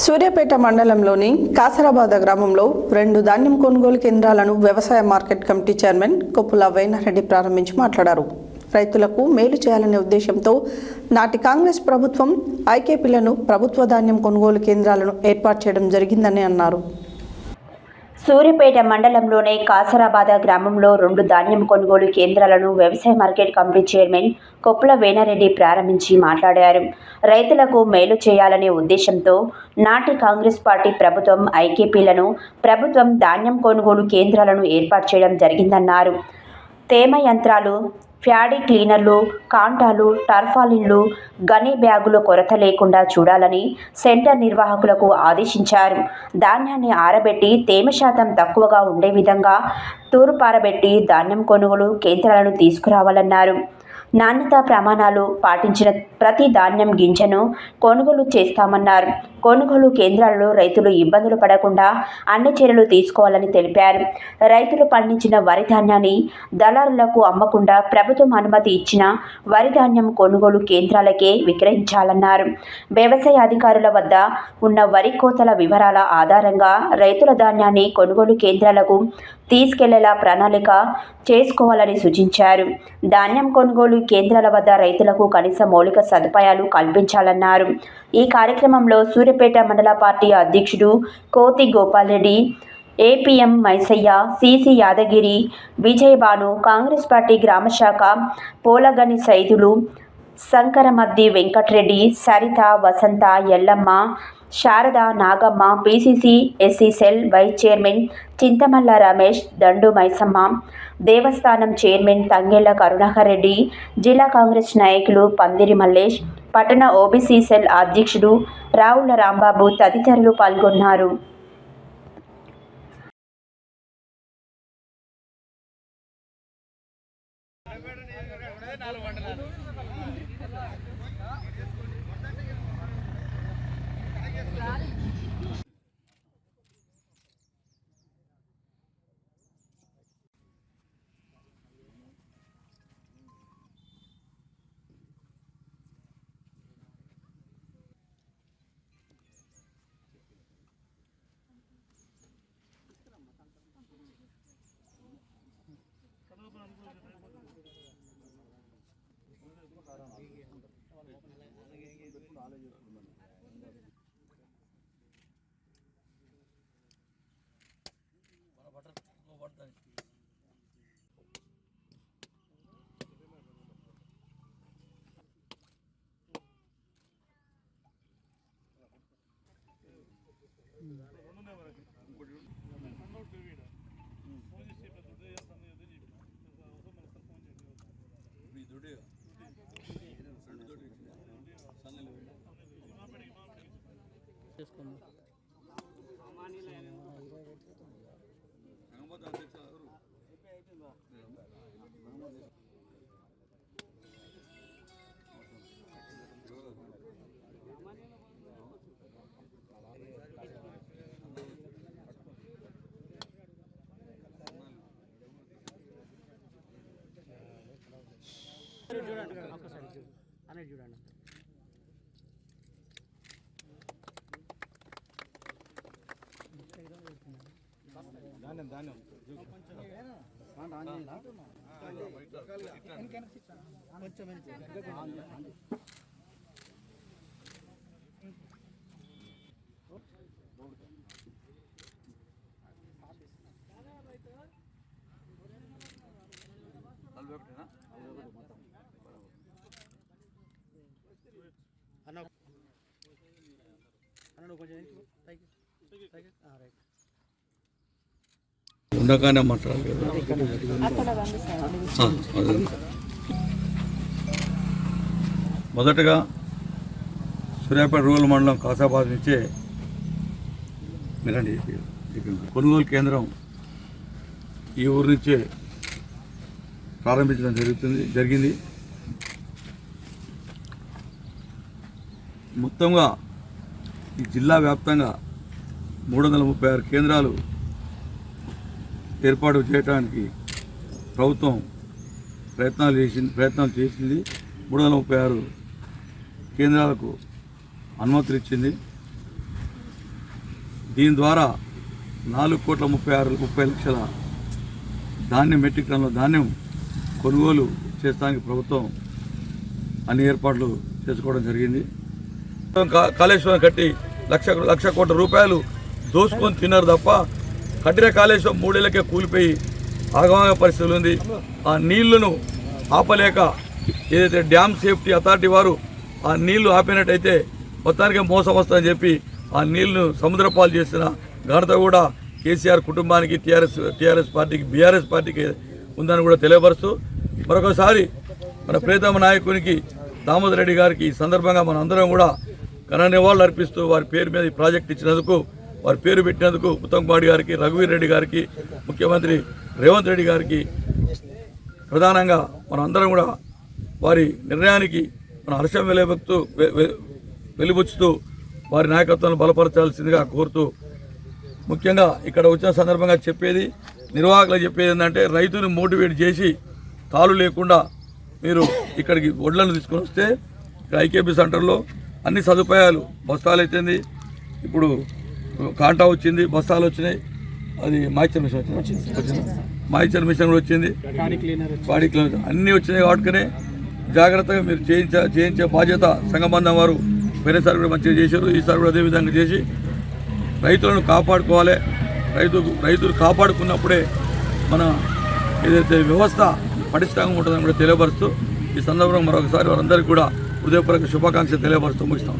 సూర్యాపేట మండలంలోని కాసరాబాద్ గ్రామంలో 2 ధాన్యం కొనుగోలు కేంద్రాలను వ్యవసాయ market committee chairman Koppula Venareddy ప్రారంభించి మాట్లాడారు. రైతులకు మేలు చేయాలనే ఉద్దేశంతో నాటి కాంగ్రెస్ ప్రభుత్వం ఐకేపీలను ప్రభుత్వ ధాన్యం కొనుగోలు కేంద్రాలను ఏర్పాటు చేయడం జరిగిందని అన్నారు. సూర్యాపేట మండలంలోని కాసరాబాద గ్రామంలో 2 ధాన్యం కొనుగోలు కేంద్రాలను వ్యవసాయ market committee chairman Koppula Venareddy ప్రారంభించి మాట్లాడారు. రైతులకు మేలు చేయాలనే ఉద్దేశంతో నాటి కాంగ్రెస్ పార్టీ ప్రభుత్వం ఐకేపీలను ప్రభుత్వం ధాన్యం కొనుగోలు కేంద్రాలను ఏర్పాటు చేయడం జరిగిందన్నారు. తేమ యంత్రాలు, ప్యాడీ క్లీనర్లు, కాంటాలు, టర్పాలిన్లు, గనీ బ్యాగుల కొరత లేకుండా చూడాలని సెంటర్ నిర్వాహకులకు ఆదేశించారు. ధాన్యాన్ని ఆరబెట్టి తేమ శాతం తక్కువగా ఉండే విధంగా తూర్పారబెట్టి ధాన్యం కొనుగోలు కేంద్రాలను తీసుకురావాలన్నారు. నాణ్యతా ప్రమాణాలు పాటించిన ప్రతి ధాన్యం గింజను కొనుగోలు చేస్తామన్నారు. కొనుగోలు కేంద్రాలలో రైతులు ఇబ్బందులు పడకుండా అన్ని చర్యలు తీసుకోవాలని తెలిపారు. రైతులు పండించిన వరి ధాన్యాన్ని దళారులకు అమ్మకుండా ప్రభుత్వం అనుమతి ఇచ్చిన వరి ధాన్యం కొనుగోలు కేంద్రాలకే విక్రయించాలన్నారు. వ్యవసాయ అధికారుల వద్ద ఉన్న వరి కోతల వివరాల ఆధారంగా రైతుల ధాన్యాన్ని కొనుగోలు కేంద్రాలకు తీసుకెళ్లేలా ప్రణాళిక చేసుకోవాలని సూచించారు. ధాన్యం కొనుగోలు కేంద్రాల వద్ద రైతులకు కనీస మౌలిక సదుపాయాలు కల్పించాలన్నారు. ఈ కార్యక్రమంలో సూర్యాపేట మండల పార్టీ అధ్యక్షుడు Kothi Gopal Reddy, APM Maisaiah, CC Yadagiri, Vijayabhanu, Congress party గ్రామశాఖ Polagani Saidulu, Shankaramaddi Venkatreddy, Saritha, Vasantha, Yellamma, Sharada, Nagamma, PCC SC cell vice chairman Chintamalla Ramesh, Dandu Maisamma, దేవస్థానం చైర్మన్ తంగెళ్ల కరుణాకర్ రెడ్డి, జిల్లా కాంగ్రెస్ నాయకులు పందిరి మల్లేష్, పట్టణ ఓబీసీ సెల్ అధ్యక్షుడు రావుల రాంబాబు తదితరులు పాల్గొన్నారు. ఉండగానే మాట్లాడలేదు. మొదటగా సూర్యాపేట రూరల్ మండలం కాసాబాద్ నుంచే మీరండి కొనుగోలు కేంద్రం ఈ ఊరు నుంచే ప్రారంభించడం జరిగింది. మొత్తంగా ఈ జిల్లా వ్యాప్తంగా 336 కేంద్రాలు ఏర్పాటు చేయడానికి ప్రభుత్వం ప్రయత్నాలు చేసింది. 336 కేంద్రాలకు అనుమతులు ఇచ్చింది. దీని ద్వారా 4,36,30,00,000 ధాన్యం మెట్రిక్ టన్నుల ధాన్యం కొనుగోలు చేస్తానికి ప్రభుత్వం అన్ని ఏర్పాట్లు చేసుకోవడం జరిగింది. కాళేశ్వరం కట్టి లక్ష కోట్ల రూపాయలు దోసుకొని తిన్నారు తప్ప కట్టిన కాళేశ్వరం 3 ఏళ్ళకే కూలిపోయి ఆగమాగ పరిస్థితులు ఉంది. ఆ నీళ్లను ఆపలేక ఏదైతే డ్యామ్ సేఫ్టీ అథారిటీ వారు ఆ నీళ్లు ఆపినట్టయితే మొత్తానికి మోసం వస్తుందని చెప్పి ఆ నీళ్లను సముద్రపాలు చేసిన ఘనత కూడా కేసీఆర్ కుటుంబానికి, టీఆర్ఎస్ పార్టీకి, బీఆర్ఎస్ పార్టీకి ఉందని కూడా తెలియపరుస్తూ మరొకసారి మన ప్రియతమ నాయకునికి దామోదర్ రెడ్డి గారికి ఈ సందర్భంగా మన అందరం కూడా ఘన నివాళులు అర్పిస్తూ వారి పేరు మీద ఈ ప్రాజెక్ట్ ఇచ్చినందుకు, వారి పేరు పెట్టినందుకు ఉత్తమ్ కుమార్ గారికి, రఘువీర్ రెడ్డి గారికి, ముఖ్యమంత్రి రేవంత్ రెడ్డి గారికి ప్రధానంగా మనం అందరం కూడా వారి నిర్ణయానికి మన హర్షం వెలిబుచ్చుతూ వారి నాయకత్వాన్ని బలపరచాల్సిందిగా కోరుతూ, ముఖ్యంగా ఇక్కడ వచ్చిన సందర్భంగా చెప్పేది, నిర్వాహకులు చెప్పేది ఏంటంటే రైతును మోటివేట్ చేసి తాళు లేకుండా మీరు ఇక్కడికి వడ్లను తీసుకొని వస్తే ఇక్కడ ఐకేపీ సెంటర్లో అన్ని సదుపాయాలు, బస్తాలు అయితేంది, ఇప్పుడు కాంటా వచ్చింది, బస్తాలు వచ్చినాయి, అది మాయిచర్ మిషన్ వచ్చింది, మాయిచర్ మిషన్ కూడా వచ్చింది, బాడీ క్లీనర్ అన్నీ వచ్చినాయి. వాటికనే జాగ్రత్తగా మీరు చేయించే బాధ్యత సంఘబంధం వారు పోయినసారి కూడా మంచిగా చేశారు, ఈసారి కూడా అదేవిధంగా చేసి రైతులను కాపాడుకోవాలి. రైతులు కాపాడుకున్నప్పుడే మన ఏదైతే వ్యవస్థ పటిష్టంగా ఉంటుందని కూడా తెలియపరుస్తూ ఈ సందర్భంగా మరొకసారి వారందరికీ కూడా హృదయపూర్వక శుభాకాంక్షలు తెలియపరుస్తూ ముగిస్తాం.